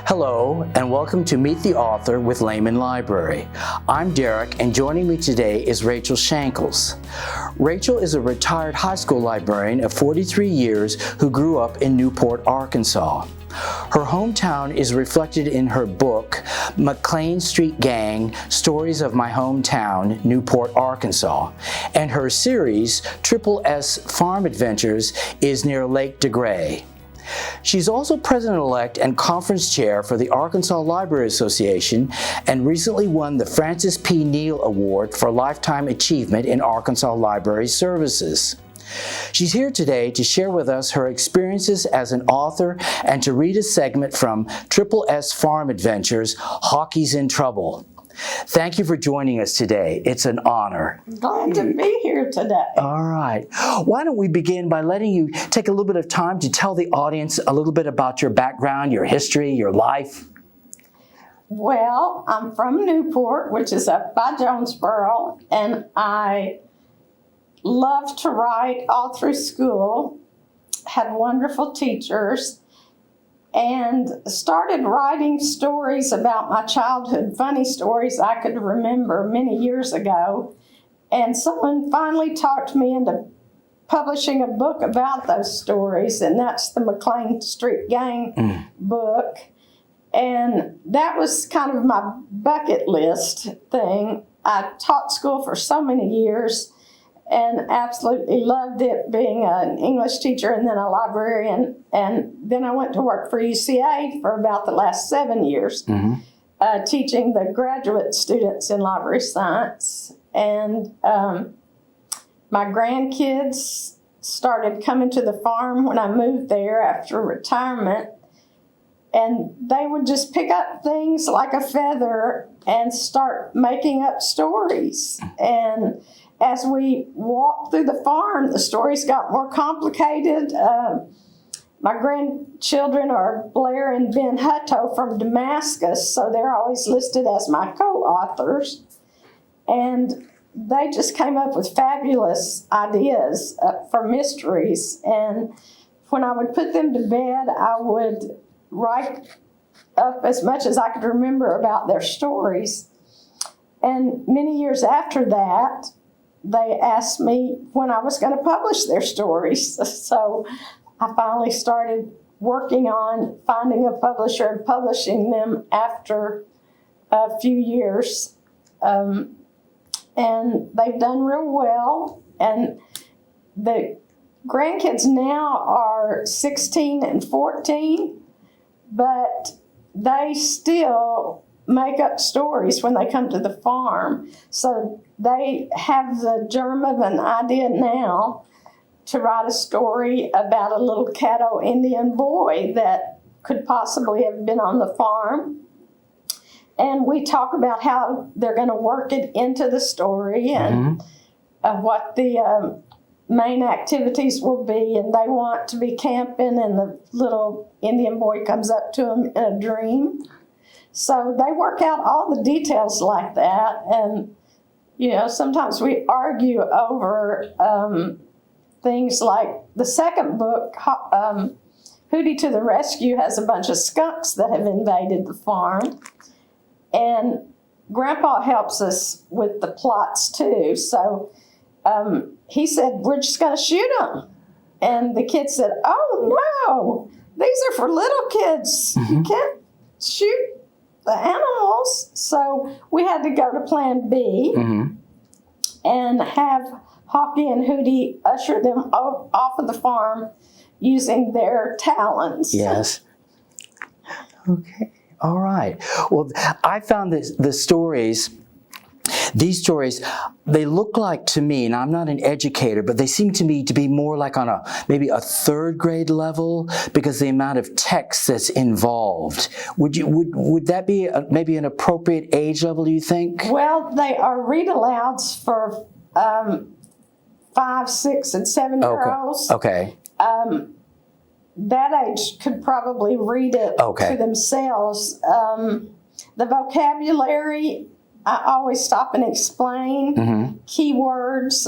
Hello, and welcome to Meet the Author with Layman Library. I'm Derek, and joining me today is Rachel Shankles. Rachel is a retired high school librarian of 43 years who grew up in Newport, Arkansas. Her hometown is reflected in her book, Mclean Street Gang, Stories of My Hometown, Newport, Arkansas, and her series, Triple S Farm Adventures, is near Lake DeGray. She's also president-elect and conference chair for the Arkansas Library Association and recently won the Francis P. Neal Award for Lifetime Achievement in Arkansas Library Services. She's here today to share with us her experiences as an author and to read a segment from Triple S Farm Adventures, Hawkie's in Trouble. Thank you for joining us today. It's an honor. Glad to be here today. All right. Why don't we begin by letting you take a little bit of time to tell the audience a little bit about your background, your history, your life? Well, I'm from Newport, which is up by Jonesboro, and I loved to write all through school, had wonderful teachers, and started writing stories about my childhood, funny stories I could remember many years ago. And someone finally talked me into publishing a book about those stories, and that's the Mclean Street Gang book. And that was kind of my bucket list thing. I taught school for so many years and absolutely loved it, being an English teacher and then a librarian. And then I went to work for UCA for about the last 7 years, teaching the graduate students in library science. And my grandkids started coming to the farm when I moved there after retirement. And they would just pick up things like a feather and start making up stories. And as we walked through the farm, the stories got more complicated. My grandchildren are Blair and Ben Hutto from Damascus, so they're always listed as my co-authors. And they just came up with fabulous ideas for mysteries. And when I would put them to bed, I would write up as much as I could remember about their stories. And many years after that, they asked me when I was going to publish their stories. So I finally started working on finding a publisher and publishing them after a few years. And they've done real well. And the grandkids now are 16 and 14, but they still make up stories when they come to the farm. So they have the germ of an idea now to write a story about a little Caddo Indian boy that could possibly have been on the farm. And we talk about how they're going to work it into the story and what the main activities will be. And they want to be camping, and the little Indian boy comes up to them in a dream. So they work out all the details like that. And, you know, sometimes we argue over things like the second book, Hootie to the Rescue, has a bunch of skunks that have invaded the farm. And Grandpa helps us with the plots too. So he said, we're just going to shoot them. And the kid said, oh, no, these are for little kids. You can't shoot the animals. So we had to go to plan B and have Hawkie and Hootie usher them off of the farm using their talons. Yes. Okay. All right. Well, I found these stories, they look like to me, and I'm not an educator, but they seem to me to be more like on maybe a third grade level because the amount of text that's involved. Would that be maybe an appropriate age level, you think? Well, they are read-alouds for 5, 6, and 7-year-olds. Okay. That age could probably read it to themselves. The vocabulary, I always stop and explain. Keywords,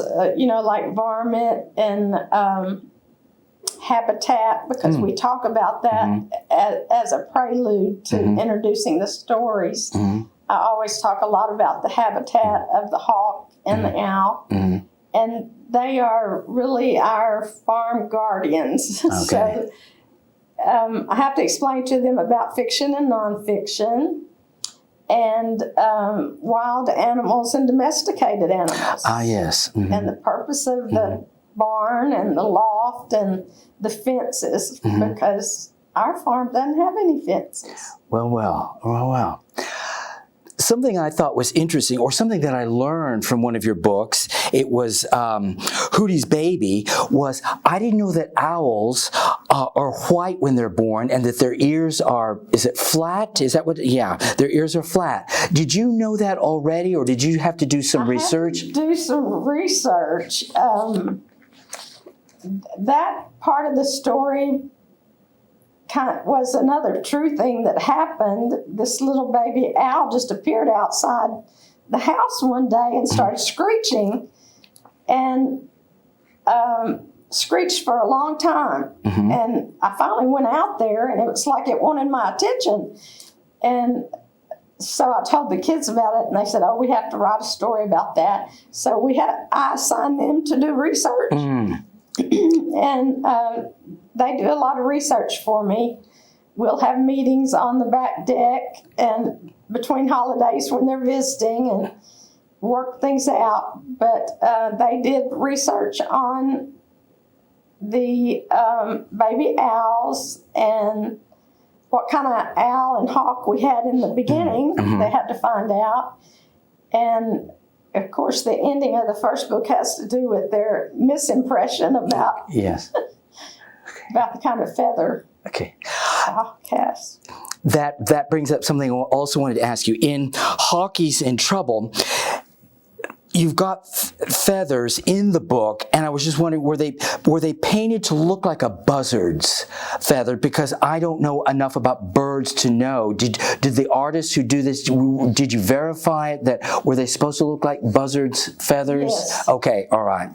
like varmint and habitat, because we talk about that as a prelude to introducing the stories. I always talk a lot about the habitat of the hawk and the owl. And they are really our farm guardians. Okay. So I have to explain to them about fiction and nonfiction, and wild animals and domesticated animals. Ah, yes. And the purpose of the barn and the loft and the fences, because our farm doesn't have any fences. Well. Something I thought was interesting, or something that I learned from one of your books, it was Hootie's Baby, was I didn't know that owls are white when they're born, and that their ears are, is it flat? Is that what, yeah, their ears are flat. Did you know that already, or did you have to do some research? I had to do some research. That part of the story was another true thing that happened. This little baby owl just appeared outside the house one day and started screeching, and screeched for a long time. And I finally went out there, and it was like it wanted my attention. And so I told the kids about it, and they said, "Oh, we have to write a story about that." So I assigned them to do research. And they do a lot of research for me. We'll have meetings on the back deck and between holidays when they're visiting, and work things out. But they did research on the baby owls and what kind of owl and hawk we had in the beginning. They had to find out. And of course, the ending of the first book has to do with their misimpression about about the kind of feather. Okay. Cast. That brings up something I also wanted to ask you. In Hawkie's in Trouble, you've got feathers in the book, and I was just wondering, were they painted to look like a buzzard's feather? Because I don't know enough about birds to know. Did the artists who do this, did you verify that, were they supposed to look like buzzard's feathers? Yes. Okay, all right.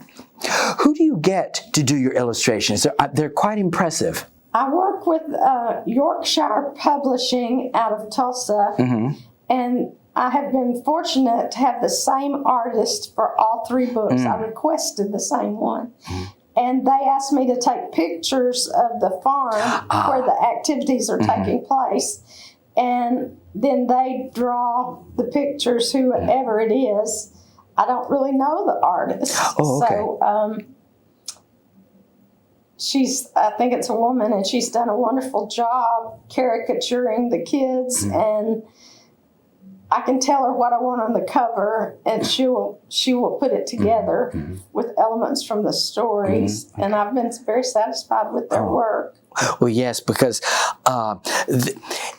Who do you get to do your illustrations? They're quite impressive. I work with Yorkshire Publishing out of Tulsa, and I have been fortunate to have the same artist for all three books. I requested the same one. And they asked me to take pictures of the farm where the activities are taking place. And then they draw the pictures, whoever it is. I don't really know the artist. Oh, okay. So I think it's a woman, and she's done a wonderful job caricaturing the kids, and I can tell her what I want on the cover, and she will put it together with elements from the stories, and I've been very satisfied with their work. Well, yes, because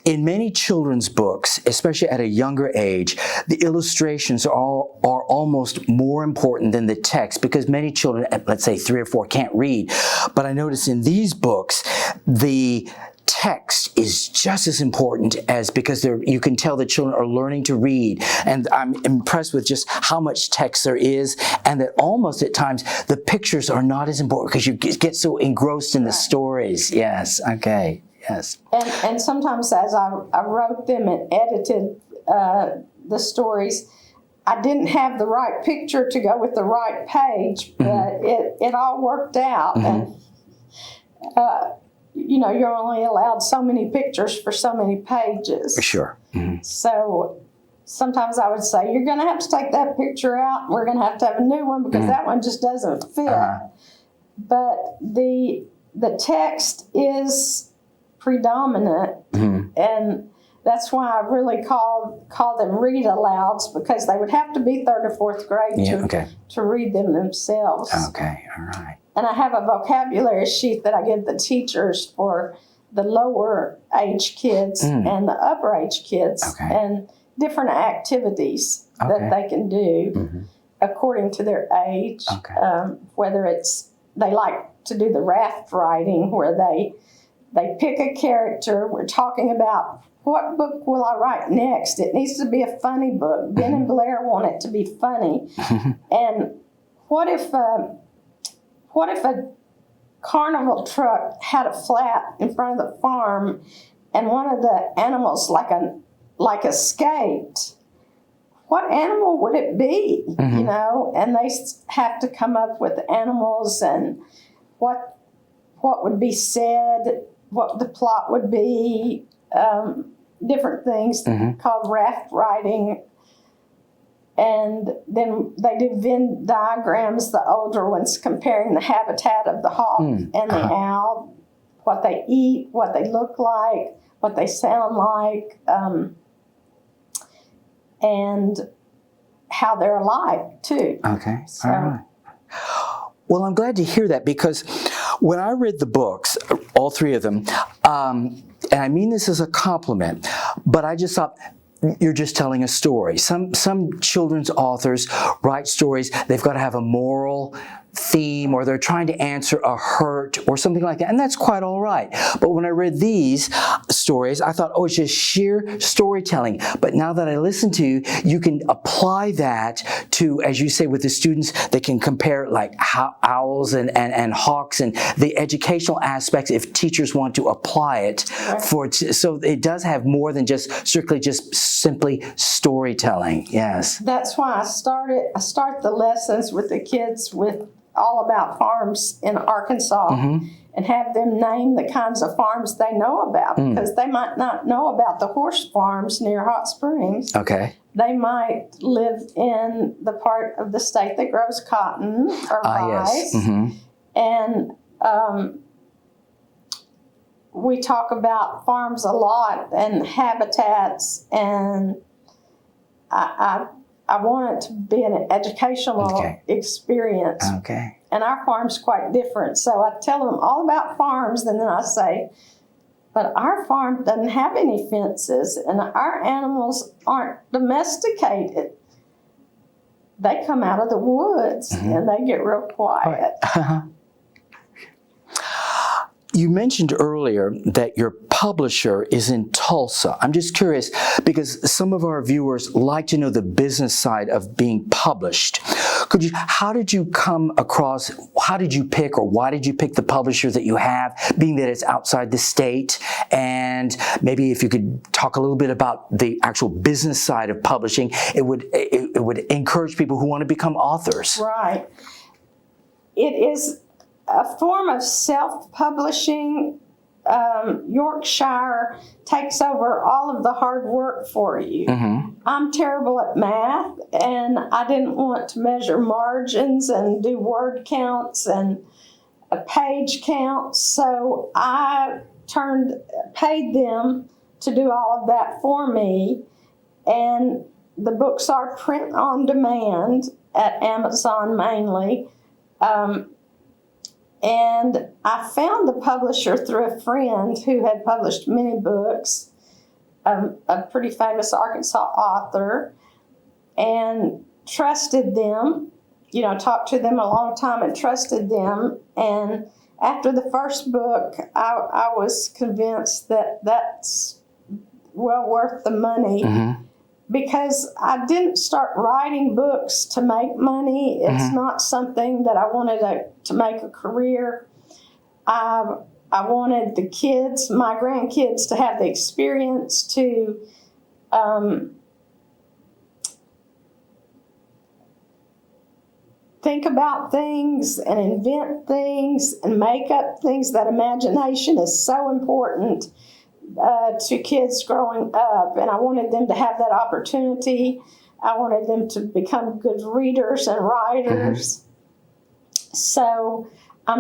in many children's books, especially at a younger age, the illustrations are almost more important than the text, because many children, let's say 3 or 4, can't read. But I notice in these books, the text is just as important, as because you can tell the children are learning to read. And I'm impressed with just how much text there is, and that almost at times the pictures are not as important because you get so engrossed in the stories. Yes, okay, yes. And sometimes as I wrote them and edited the stories, I didn't have the right picture to go with the right page, but it all worked out. And you're only allowed so many pictures for so many pages. Sure. So sometimes I would say, you're going to have to take that picture out, and we're going to have a new one because that one just doesn't fit. But the text is predominant, and that's why I really call them read-alouds, because they would have to be 3rd or 4th grade to read them themselves. Okay, all right. And I have a vocabulary sheet that I give the teachers for the lower age kids and the upper age kids, and different activities that they can do according to their age. Whether it's, they like to do the raft writing, where they pick a character. We're talking about, what book will I write next? It needs to be a funny book. Ben and Blair want it to be funny. And what if a carnival truck had a flat in front of the farm, and one of the animals escaped. What animal would it be? Mm-hmm. You know, and they have to come up with animals and what would be said, what the plot would be, different things Mm-hmm. called raft riding. And then they do Venn diagrams, the older ones, comparing the habitat of the hawk and the owl, what they eat, what they look like, what they sound like, and how they're alike, too. Okay. So, All right. Well, I'm glad to hear that, because when I read the books, all three of them, and I mean this as a compliment, but I just thought, you're just telling a story. Some children's authors write stories, they've got to have a moral theme, or they're trying to answer a hurt or something like that, and that's quite all right. But when I read these stories, I thought, oh, it's just sheer storytelling. But now that I listen to you, you can apply that to, as you say, with the students, they can compare like owls and hawks and the educational aspects if teachers want to apply it. Right. So it does have more than just strictly just simply storytelling. Yes. that's why I start the lessons with the kids with all about farms in Arkansas, and have them name the kinds of farms they know about, because they might not know about the horse farms near Hot Springs. Okay. They might live in the part of the state that grows cotton or rice. Yes. Mm-hmm. And we talk about farms a lot and habitats, and I want it to be an educational experience. Okay. And our farm's quite different. So I tell them all about farms, and then I say, but our farm doesn't have any fences, and our animals aren't domesticated. They come out of the woods, and they get real quiet. You mentioned earlier that your publisher is in Tulsa. I'm just curious, because some of our viewers like to know the business side of being published. How did you pick, or why did you pick the publisher that you have, being that it's outside the state? And maybe if you could talk a little bit about the actual business side of publishing, it would encourage people who want to become authors. Right. It is a form of self-publishing. Yorkshire takes over all of the hard work for you. I'm terrible at math, and I didn't want to measure margins and do word counts and page counts, so I paid them to do all of that for me. And the books are print on demand at Amazon mainly. And I found the publisher through a friend who had published many books, a pretty famous Arkansas author, and trusted them, talked to them a long time and trusted them. And after the first book, I was convinced that that's well worth the money. Because I didn't start writing books to make money. It's not something that I wanted to make a career. I wanted the kids, my grandkids, to have the experience to think about things and invent things and make up things. That imagination is so important to kids growing up, and I wanted them to have that opportunity. I wanted them to become good readers and writers. So I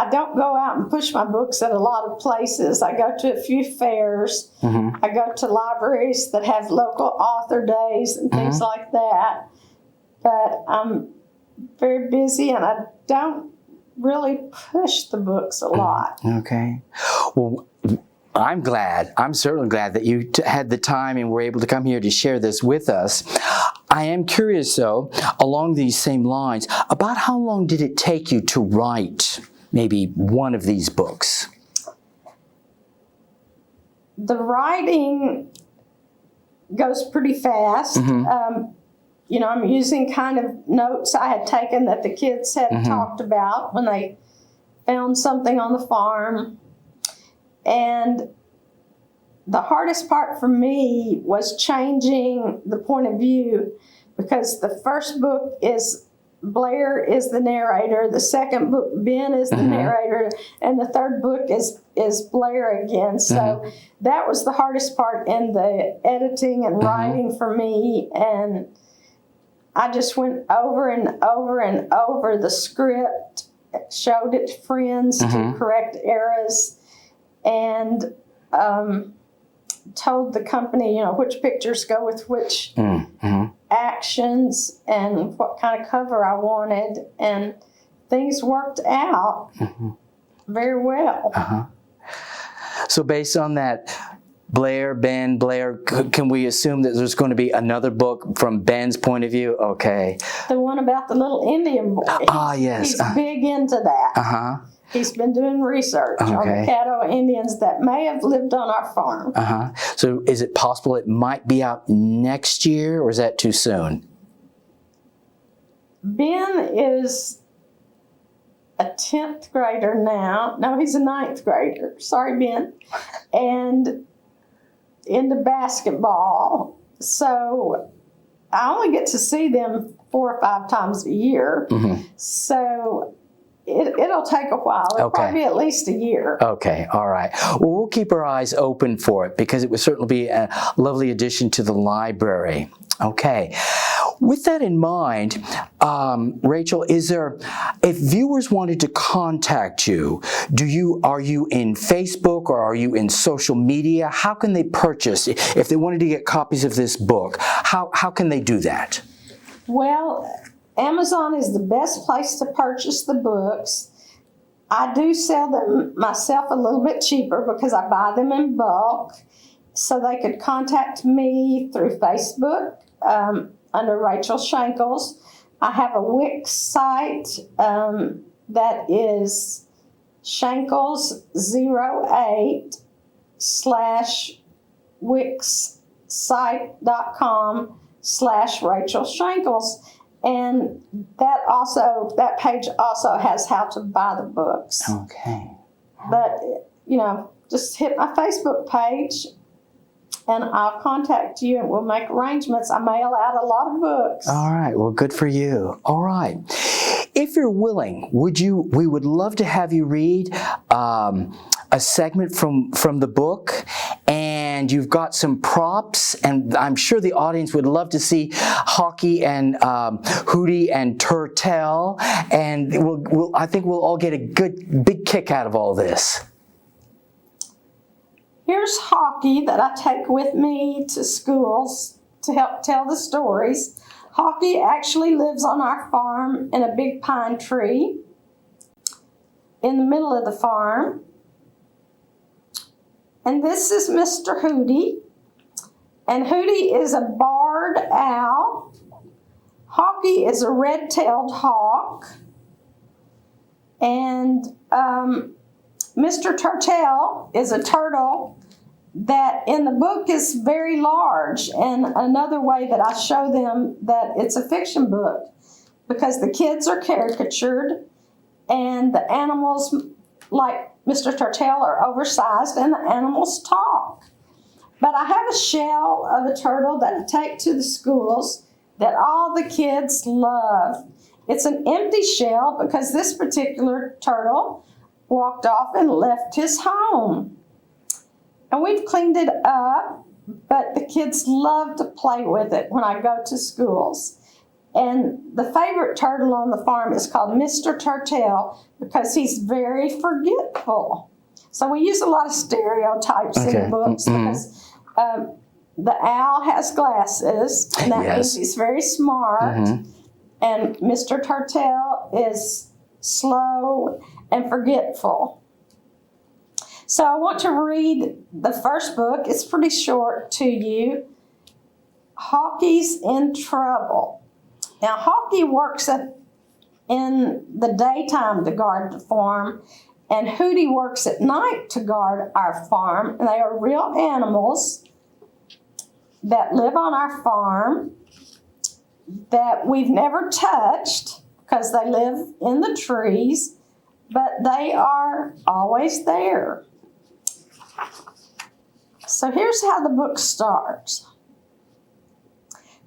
don't go out and push my books at a lot of places. I go to a few fairs. I go to libraries that have local author days and things like that. But I'm very busy, and I don't really push the books a lot. Okay. Well, I'm certainly glad that you had the time and were able to come here to share this with us. I am curious, though, along these same lines, about how long did it take you to write maybe one of these books? The writing goes pretty fast. I'm using kind of notes I had taken that the kids had talked about when they found something on the farm. And the hardest part for me was changing the point of view, because the first book is Blair is the narrator, the second book Ben is the narrator, and the third book is Blair again. So that was the hardest part in the editing and writing for me. And I just went over and over and over the script, showed it to friends to correct errors, and told the company, you know, which pictures go with which actions and what kind of cover I wanted, and things worked out very well. So based on that, Blair, can we assume that there's going to be another book from Ben's point of view? Okay. The one about the little Indian boy. Ah, yes. He's big into that. He's been doing research on the Caddo Indians that may have lived on our farm. So is it possible it might be out next year, or is that too soon? Ben is a 10th grader now. No, he's a 9th grader. Sorry, Ben. And into basketball. So I only get to see them 4 or 5 times a year. So it'll take a while. It'll probably be at least a year. Okay, all right. Well, we'll keep our eyes open for it, because it would certainly be a lovely addition to the library. Okay. With that in mind, Rachel, if viewers wanted to contact you, are you in Facebook or are you in social media? How can they purchase, if they wanted to get copies of this book, how can they do that? Well, Amazon is the best place to purchase the books. I do sell them myself a little bit cheaper because I buy them in bulk. So they could contact me through Facebook under Rachel Shankles. I have a Wix site that is shankles08/wixsite.com/Rachel Shankles. And that page also has how to buy the books. Okay. But, you know, just hit my Facebook page and I'll contact you and we'll make arrangements. I mail out a lot of books. All right. Well, good for you. All right. If you're willing, we would love to have you read a segment from the book, and you've got some props, and I'm sure the audience would love to see Hawkie and Hootie and Turtle, and I think we'll all get a good big kick out of all this. Here's Hawkie that I take with me to schools to help tell the stories. Hawkie actually lives on our farm in a big pine tree in the middle of the farm. And this is Mr. Hootie. And Hootie is a barred owl. Hawkie is a red-tailed hawk. And Mr. Turtle is a turtle that in the book is very large, and another way that I show them that it's a fiction book, because the kids are caricatured and the animals, like Mr. Turtle, are oversized and the animals talk. But I have a shell of a turtle that I take to the schools that all the kids love. It's an empty shell because this particular turtle walked off and left his home. And we've cleaned it up, but the kids love to play with it when I go to schools. And the favorite turtle on the farm is called Mr. Turtle because he's very forgetful. So we use a lot of stereotypes in the books because the owl has glasses, and that means he's very smart. And Mr. Turtle is slow and forgetful. So I want to read the first book. It's pretty short to you. Hawkie's in Trouble. Now, Hawkie works in the daytime to guard the farm, and Hootie works at night to guard our farm. And they are real animals that live on our farm that we've never touched because they live in the trees. but they are always there. So here's how the book starts.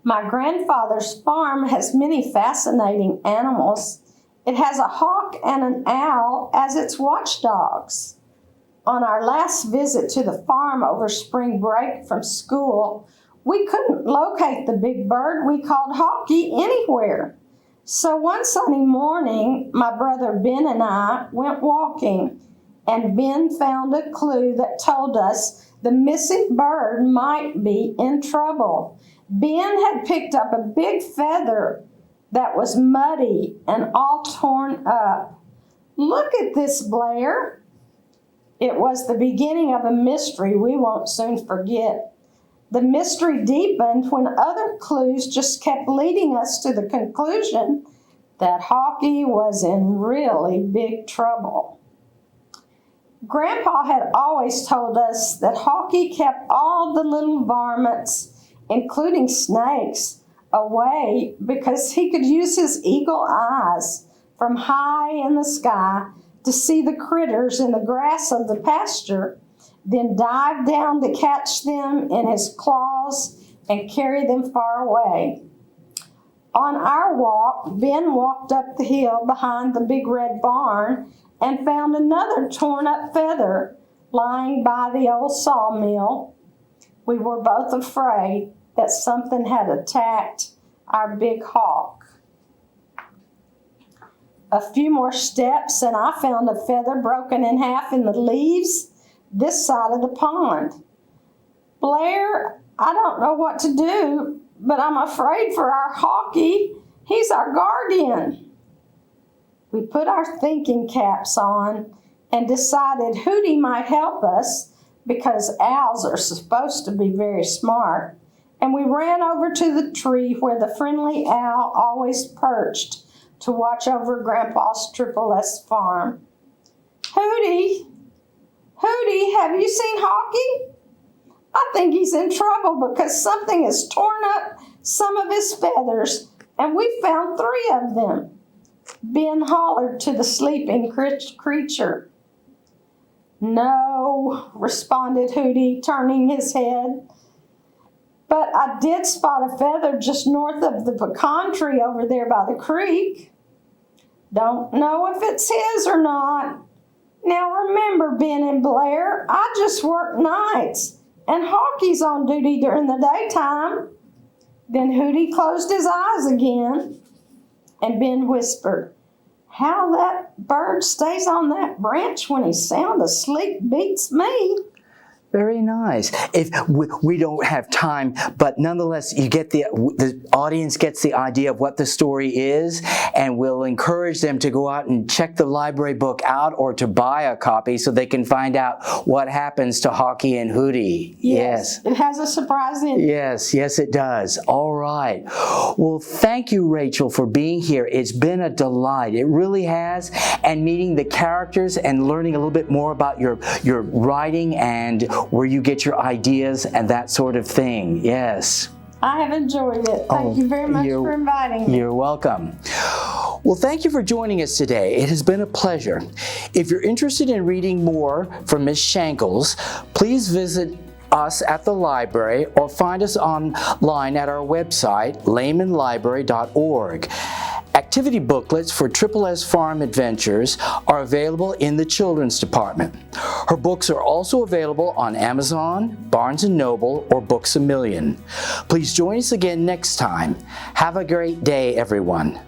My grandfather's farm has many fascinating animals. It has a hawk and an owl as its watchdogs. On our last visit to the farm over spring break from school, we couldn't locate the big bird we called Hawkie anywhere. So one sunny morning, my brother Ben and I went walking, and Ben found a clue that told us the missing bird might be in trouble. Ben had picked up a big feather that was muddy and all torn up. Look at this, Blair. It was the beginning of a mystery we won't soon forget. The mystery deepened when other clues just kept leading us to the conclusion that Hawkie was in really big trouble. Grandpa had always told us that Hawkie kept all the little varmints, including snakes, away because he could use his eagle eyes from high in the sky to see the critters in the grass of the pasture, then dive down to catch them in his claws and carry them far away. On our walk, Ben walked up the hill behind the big red barn and found another torn up feather lying by the old sawmill. We were both afraid that something had attacked our big hawk. A few more steps and I found a feather broken in half in the leaves this side of the pond. Blair, I don't know what to do, but I'm afraid for our Hawkie. He's our guardian. We put our thinking caps on and decided Hootie might help us because owls are supposed to be very smart. And we ran over to the tree where the friendly owl always perched to watch over Grandpa's Triple S farm. Hootie, have you seen Hawkie? I think he's in trouble because something has torn up some of his feathers, and we found 3 of them. Ben hollered to the sleeping creature. No, responded Hootie, turning his head. But I did spot a feather just north of the pecan tree over there by the creek. Don't know if it's his or not. Now remember, Ben and Blair, I just work nights, and Hawkie's on duty during the daytime. Then Hootie closed his eyes again, and Ben whispered, how that bird stays on that branch when he's sound asleep beats me. Very nice. If we don't have time, but nonetheless, you get the audience gets the idea of what the story is, and we'll encourage them to go out and check the library book out or to buy a copy so they can find out what happens to Hawkie and Hootie. Yes. It has a surprise ending. Yes, it does. All right. Well, thank you, Rachel, for being here. It's been a delight. It really has. And meeting the characters and learning a little bit more about your writing and where you get your ideas and that sort of thing. Yes. I have enjoyed it. Thank you very much for inviting me. You're welcome. Well, thank you for joining us today. It has been a pleasure. If you're interested in reading more from Ms. Shankles, please visit us at the library or find us online at our website, lehmanlibrary.org. Activity booklets for Triple S Farm Adventures are available in the children's department. Her books are also available on Amazon, Barnes & Noble, or Books A Million. Please join us again next time. Have a great day, everyone.